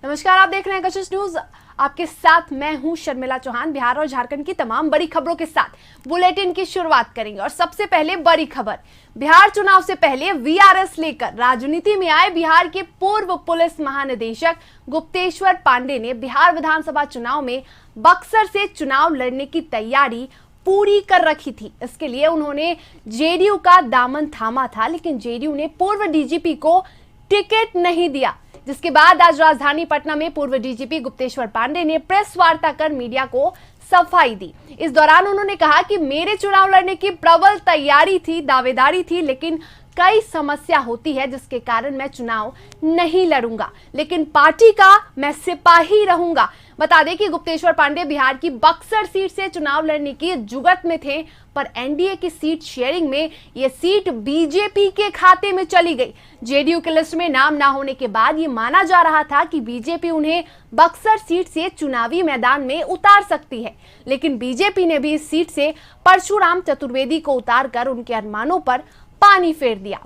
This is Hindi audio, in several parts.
नमस्कार, आप देख रहे हैं कशिश न्यूज। आपके साथ मैं हूं शर्मिला चौहान। बिहार और झारखंड की तमाम बड़ी खबरों के साथ बुलेटिन की शुरुआत करेंगे। और सबसे पहले बड़ी खबर, बिहार चुनाव से पहले वीआरएस लेकर राजनीति में आए बिहार के पूर्व पुलिस महानिदेशक गुप्तेश्वर पांडे ने बिहार विधानसभा चुनाव में बक्सर से चुनाव लड़ने की तैयारी पूरी कर रखी थी। इसके लिए उन्होंने जेडीयू का दामन थामा था, लेकिन जेडीयू ने पूर्व डीजीपी को टिकट नहीं दिया, जिसके बाद आज राजधानी पटना में पूर्व डीजीपी गुप्तेश्वर पांडे ने प्रेस वार्ता कर मीडिया को सफाई दी। इस दौरान उन्होंने कहा कि मेरे चुनाव लड़ने की प्रबल तैयारी थी, दावेदारी थी, लेकिन कई समस्या होती है जिसके कारण मैं चुनाव नहीं लड़ूंगा, लेकिन पार्टी का मैं सिपाही रहूंगा। बता दें कि गुप्तेश्वर पांडे बिहार की बक्सर सीट से चुनाव लड़ने की जुगत में थे, पर एनडीए की सीट शेयरिंग में यह सीट बीजेपी के खाते में चली गई। जेडीयू के लिस्ट में नाम ना होने के बाद यह माना जा रहा था कि बीजेपी उन्हें बक्सर सीट से चुनावी मैदान में उतार सकती है, लेकिन बीजेपी ने भी इस सीट से परशुराम चतुर्वेदी को उतारकर उनके अरमानों पर पानी फेर दिया।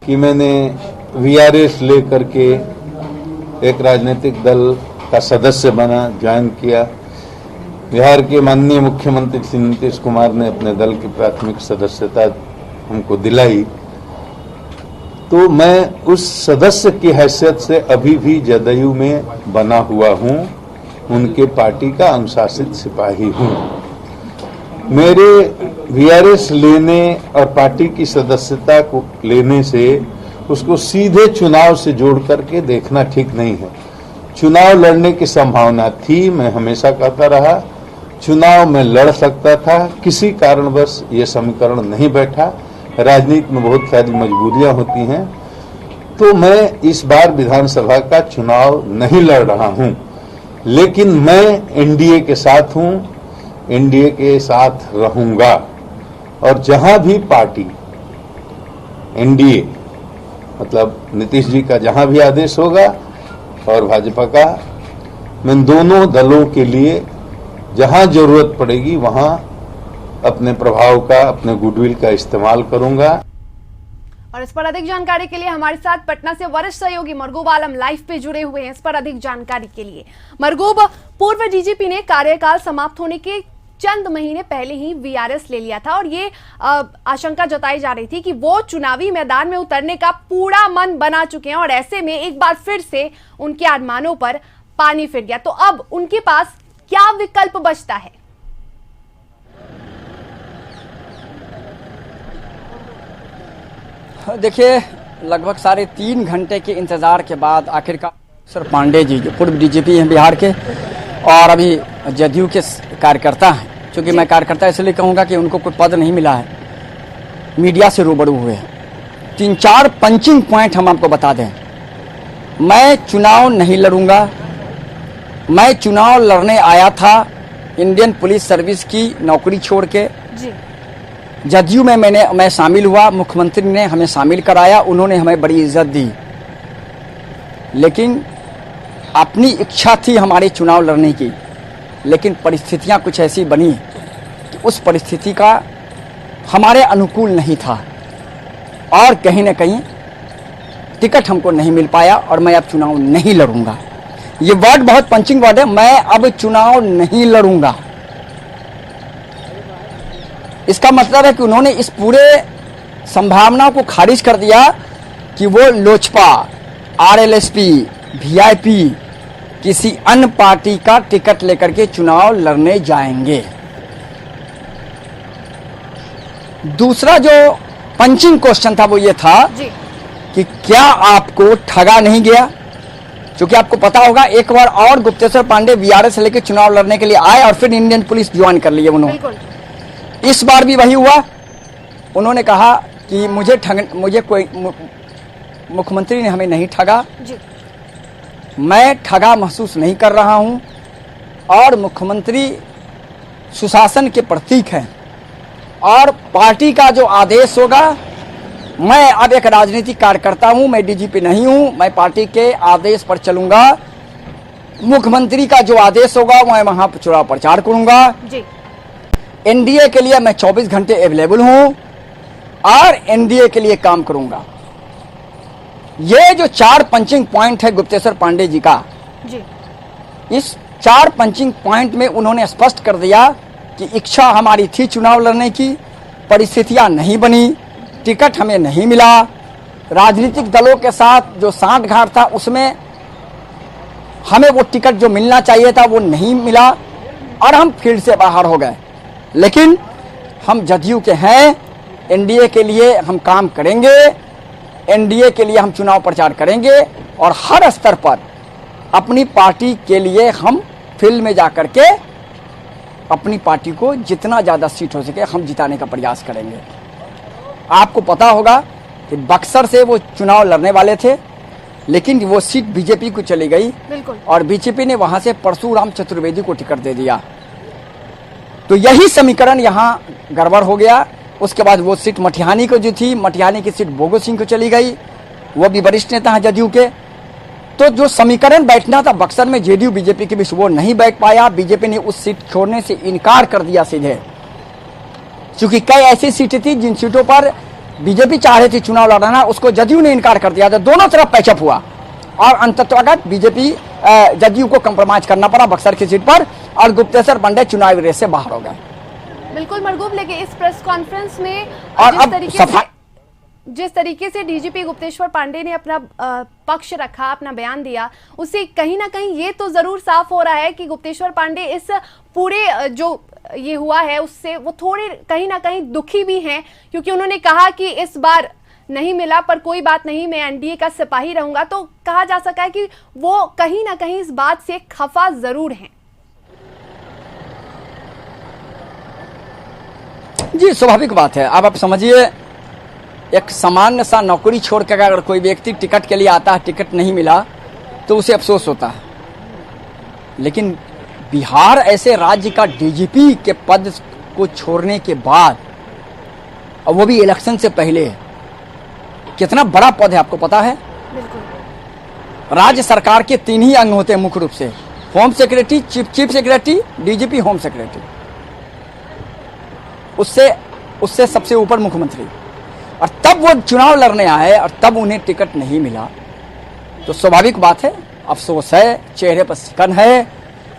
कि मैंने वीआरएस लेकर के एक राजनीतिक दल का सदस्य बना, ज्वाइन किया। बिहार के माननीय मुख्यमंत्री श्री नीतीश कुमार ने अपने दल की प्राथमिक सदस्यता हमको दिलाई, तो मैं उस सदस्य की हैसियत से अभी भी जदयू में बना हुआ हूं, उनके पार्टी का अनुशासित सिपाही हूं। मेरे वीआरएस लेने और पार्टी की सदस्यता को लेने से उसको सीधे चुनाव से जोड़ करके देखना ठीक नहीं है। चुनाव लड़ने की संभावना थी, मैं हमेशा कहता रहा चुनाव में लड़ सकता था, किसी कारणवश ये समीकरण नहीं बैठा। राजनीति में बहुत सारी मजबूरियां होती हैं, तो मैं इस बार विधानसभा का चुनाव नहीं लड़ रहा हूं, लेकिन मैं एनडीए के साथ हूं, एनडीए के साथ रहूंगा। और जहां भी पार्टी एनडीए मतलब नीतीश जी का जहां भी आदेश होगा और भाजपा का, मैं दोनों दलों के लिए जहां जरूरत पड़ेगी वहां अपने प्रभाव का, अपने गुडविल का इस्तेमाल करूंगा। और इस पर अधिक जानकारी के लिए हमारे साथ पटना से वरिष्ठ सहयोगी मरगूब आलम लाइव पे जुड़े हुए हैं। इस पर अधिक जानकारी के लिए मरगूब, पूर्व डीजीपी ने कार्यकाल समाप्त होने के चंद महीने पहले ही वीआरएस ले लिया था और ये आशंका जताई जा रही थी कि वो चुनावी मैदान में उतरने का पूरा मन बना चुके हैं और ऐसे में एक बार फिर से उनके अरमानों पर पानी फिर गया। तो अब उनके पास क्या विकल्प बचता है? देखिए, लगभग 3.5 घंटे के इंतजार के बाद आखिरकार सर पांडे जी जो पूर्व डीजीपी हैं बिहार के और अभी जदयू के कार्यकर्ता हैं, क्योंकि मैं कार्यकर्ता इसलिए कहूँगा कि उनको कोई पद नहीं मिला है, मीडिया से रूबरू हुए हैं। 3-4 पंचिंग पॉइंट हम आपको बता दें। मैं चुनाव नहीं लड़ूंगा। मैं चुनाव लड़ने आया था इंडियन पुलिस सर्विस की नौकरी छोड़ के। जदयू में मैं शामिल हुआ, मुख्यमंत्री ने हमें शामिल कराया, उन्होंने हमें बड़ी इज्जत दी, लेकिन अपनी इच्छा थी हमारे चुनाव लड़ने की, लेकिन परिस्थितियां कुछ ऐसी बनी कि उस परिस्थिति का हमारे अनुकूल नहीं था और कहीं न कहीं टिकट हमको नहीं मिल पाया और मैं अब चुनाव नहीं लड़ूंगा। ये वर्ड बहुत पंचिंग वर्ड है, मैं अब चुनाव नहीं लड़ूंगा। इसका मतलब है कि उन्होंने इस पूरे संभावना को खारिज कर दिया कि वो लोजपा, आरएलएसपी, वीआईपी किसी अन्य पार्टी का टिकट लेकर के चुनाव लड़ने जाएंगे। दूसरा जो पंचिंग क्वेश्चन था वो ये था कि क्या आपको ठगा नहीं गया? क्योंकि आपको पता होगा एक बार और गुप्तेश्वर पांडे वीआरएस लेकर चुनाव लड़ने के लिए आए और फिर इंडियन पुलिस ज्वाइन कर लिए उन्होंने। इस बार भी वही हुआ। उन्होंने कहा कि मुझे कोई मुख्यमंत्री ने हमें नहीं ठगा, मैं ठगा महसूस नहीं कर रहा हूं और मुख्यमंत्री सुशासन के प्रतीक हैं और पार्टी का जो आदेश होगा, मैं अब एक राजनीतिक कार्यकर्ता हूं, मैं डीजीपी नहीं हूं, मैं पार्टी के आदेश पर चलूंगा। मुख्यमंत्री का जो आदेश होगा मैं वहां चुनाव प्रचार करूंगा। एनडीए के लिए मैं 24 घंटे अवेलेबल हूं और एनडीए के लिए काम करूंगा। ये जो 4 पंचिंग पॉइंट है गुप्तेश्वर पांडे जी का, जी इस 4 पंचिंग पॉइंट में उन्होंने स्पष्ट कर दिया कि इच्छा हमारी थी चुनाव लड़ने की, परिस्थितियां नहीं बनी, टिकट हमें नहीं मिला, राजनीतिक दलों के साथ जो सांठगांठ था उसमें हमें वो टिकट जो मिलना चाहिए था वो नहीं मिला और हम फील्ड से बाहर हो गए। लेकिन हम जदयू के हैं, एनडीए के लिए हम काम करेंगे, एनडीए के लिए हम चुनाव प्रचार करेंगे और हर स्तर पर अपनी पार्टी के लिए हम फील्ड में जाकर के अपनी पार्टी को जितना ज़्यादा सीट हो सके हम जिताने का प्रयास करेंगे। आपको पता होगा कि बक्सर से वो चुनाव लड़ने वाले थे, लेकिन वो सीट बीजेपी को चली गई और बीजेपी ने वहां से परशुराम चतुर्वेदी को टिकट दे दिया। तो यही समीकरण यहाँ गड़बड़ हो गया। उसके बाद वो सीट मटिहानी को जो थी, मटिहानी की सीट बोगो सिंह को चली गई, वो भी वरिष्ठ नेता हैं जदयू के। तो जो समीकरण बैठना था बक्सर में जेडीयू बीजेपी के बीच वो नहीं बैठ पाया। बीजेपी ने उस सीट छोड़ने से इनकार कर दिया सीधे, क्योंकि कई ऐसी सीटें थी जिन सीटों पर बीजेपी चाह रही थी चुनाव लड़ना, उसको जदयू ने इनकार कर दिया था। दोनों तरफ पैचअप हुआ और अंततः बीजेपी जदयू को कंप्रोमाइज करना पड़ा बक्सर की सीट पर और गुप्तेश्वर पांडे चुनावी रेस से बाहर हो गए। बिल्कुल मरगूब, लेकिन इस प्रेस कॉन्फ्रेंस में और अब जिस तरीके से डीजीपी गुप्तेश्वर पांडे ने अपना पक्ष रखा, अपना बयान दिया, उससे कहीं ना कहीं ये तो जरूर साफ हो रहा है कि गुप्तेश्वर पांडे इस पूरे जो ये हुआ है उससे वो थोड़े कहीं ना कहीं दुखी भी हैं, क्योंकि उन्होंने कहा कि इस बार नहीं मिला पर कोई बात नहीं, मैं एनडीए का सिपाही रहूंगा। तो कहा जा सका है कि वो कहीं ना कहीं इस बात से खफा जरूर हैं। जी स्वाभाविक बात है। अब आप समझिए, एक सामान्य सा नौकरी छोड़कर अगर कोई व्यक्ति टिकट के लिए आता है, टिकट नहीं मिला तो उसे अफसोस होता है। लेकिन बिहार ऐसे राज्य का डीजीपी के पद को छोड़ने के बाद, और वो भी इलेक्शन से पहले, कितना बड़ा पद है आपको पता है? राज्य सरकार के 3 ही अंग होते हैं मुख्य रूप से, home secretary, chief secretary, DGP, home secretary, उससे सबसे ऊपर मुख्यमंत्री। और तब वो चुनाव लड़ने आए और तब उन्हें टिकट नहीं मिला, तो स्वाभाविक बात है, अफसोस है, चेहरे पर सिकन है,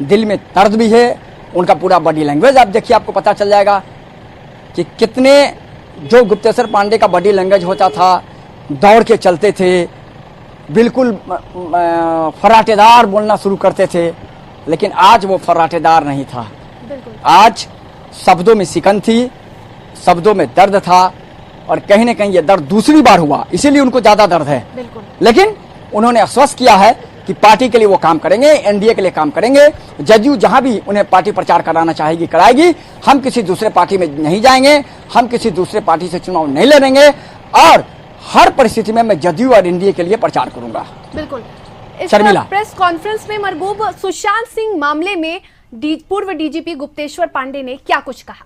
दिल में दर्द भी है। उनका पूरा बॉडी लैंग्वेज आप देखिए, आपको पता चल जाएगा कि कितने, जो गुप्तेश्वर पांडे का बॉडी लैंग्वेज होता था, दौड़ के चलते थे, बिल्कुल फर्राटेदार बोलना शुरू करते थे। लेकिन आज वो फर्राटेदार नहीं था, आज शब्दों में सिकन थी, शब्दों में दर्द था और कहीं ना कहीं ये दर्द दूसरी बार हुआ, इसीलिए उनको ज्यादा दर्द है। लेकिन उन्होंने आश्वस्त किया है कि पार्टी के लिए वो काम करेंगे, एनडीए के लिए काम करेंगे। जदयू जहां भी उन्हें पार्टी प्रचार कराना चाहेगी कराएगी, हम किसी दूसरे पार्टी में नहीं जाएंगे, हम किसी दूसरे पार्टी से चुनाव नहीं लड़ेंगे और हर परिस्थिति में मैं जदयू और एनडीए के लिए प्रचार करूंगा। बिल्कुल। इस शर्मिला, प्रेस कॉन्फ्रेंस में मरगूब, सुशांत सिंह मामले में पूर्व डीजीपी गुप्तेश्वर पांडे ने क्या कुछ कहा?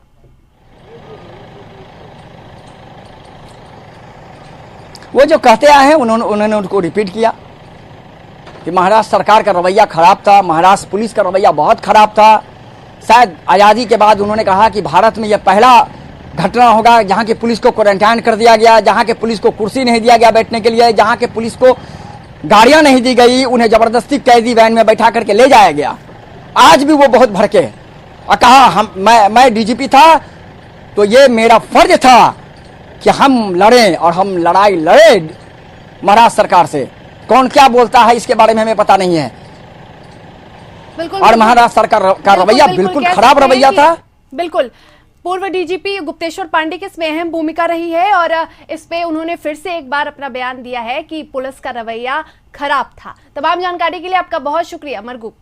वो जो कहते आए हैं उन्होंने उनको रिपीट किया कि महाराष्ट्र सरकार का रवैया खराब था, महाराष्ट्र पुलिस का रवैया बहुत खराब था। शायद आज़ादी के बाद उन्होंने कहा कि भारत में यह पहला घटना होगा जहां के पुलिस को क्वारंटाइन कर दिया गया, जहां के पुलिस को कुर्सी नहीं दिया गया बैठने के लिए, जहां के पुलिस को गाड़ियां नहीं दी गई, उन्हें जबरदस्ती कैदी वैन में बैठा करके ले जाया गया। आज भी वो बहुत भड़के और कहा मैं डीजीपी था तो ये मेरा फर्ज था कि हम लड़ें और हम लड़ाई लड़े महाराष्ट्र सरकार से। कौन क्या बोलता है इसके बारे में हमें पता नहीं है। और महाराष्ट्र सरकार का रवैया बिल्कुल खराब रवैया था। बिल्कुल, पूर्व डीजीपी गुप्तेश्वर पांडे की इसमें अहम भूमिका रही है और इस पे उन्होंने फिर से एक बार अपना बयान दिया है कि पुलिस का रवैया खराब था। तमाम जानकारी के लिए आपका बहुत शुक्रिया मरगूब।